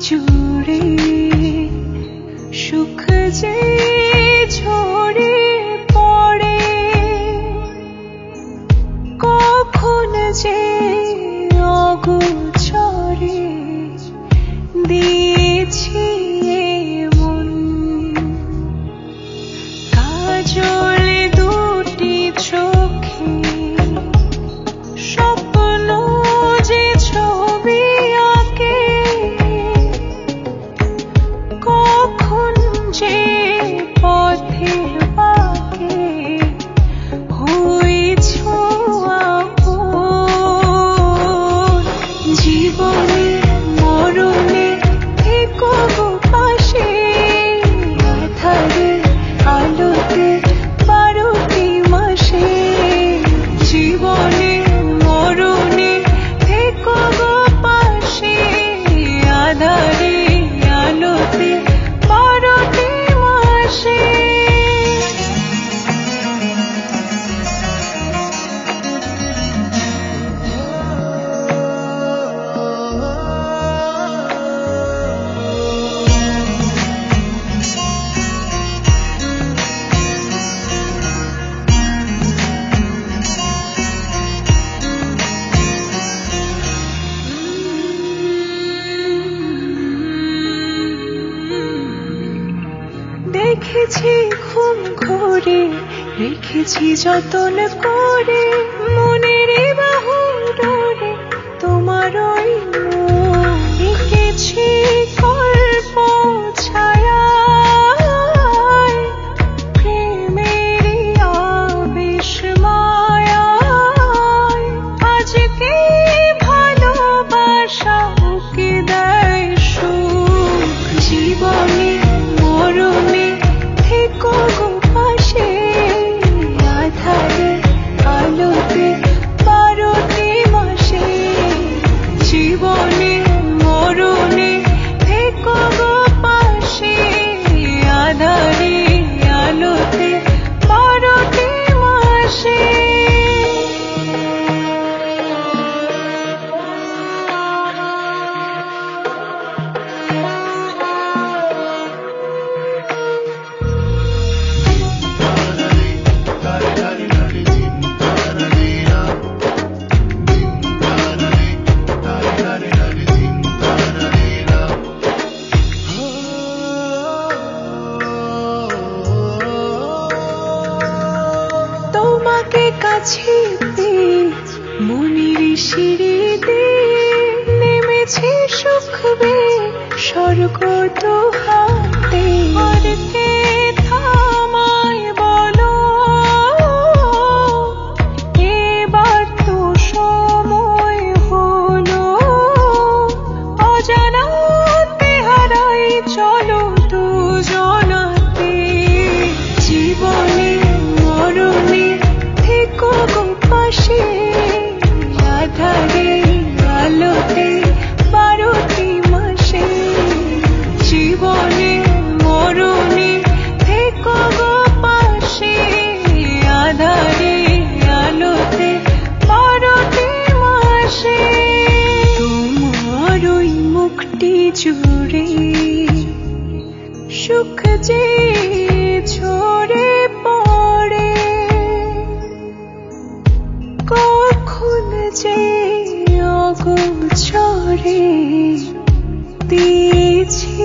জুড়ে সুখ যে ঝরে পড়ে, কখন যে অগোচরে দিয়েছি মন। কাজলে দুটি চোখে স্বপ্ন যে ছবি আঁকে, কখন যে পথের বাঁকে হয়েছ আপন। জীবনে মরণে থেকো গো পাশে, আঁধারে আলোতে 12টি মাসে। জীবনে মরণে থেকো গো পাশে, আঁধারে আলোতে 12টি মাসে। দেখেছি ঘুম ঘরে, রেখেছি যতন করে, মনের বাহু ডোরে তোমার ওই মুখ। এঁকেছি কল্প ছায়ায়, প্রেমেরই আবেশ মায়ায়। আজকে ভালোবাসা ওকে দেয় সুখ। জীবনে মরণে থেকো গো পাশে, আঁধারে আলোতে 12টি মাসে। জীবনে মরণে থেকো গো পাশে, আঁধারে আলোতে 12টি মাসে। তোমাকে কাছে পেয়ে মনের সিঁড়িতে নেমেছে সুখ বেয়ে, স্বর্গ তো হাতে। আর কে থামায় বলো, এবার তো সময় হলো। অজানাতে হারাই চলো দুজনাতে। জীবনে মরণে থেকো গো পাশে, আঁধারে আলোতে 12টি মাসে। জীবনে মরণে থেকো গো পাশে, আঁধারে আলোতে 12টি মাসে। তোমার ওই মুখটি জুড়ে সুখ যে ঝরে পড়ে, কখন যে অগোচরে দিয়েছি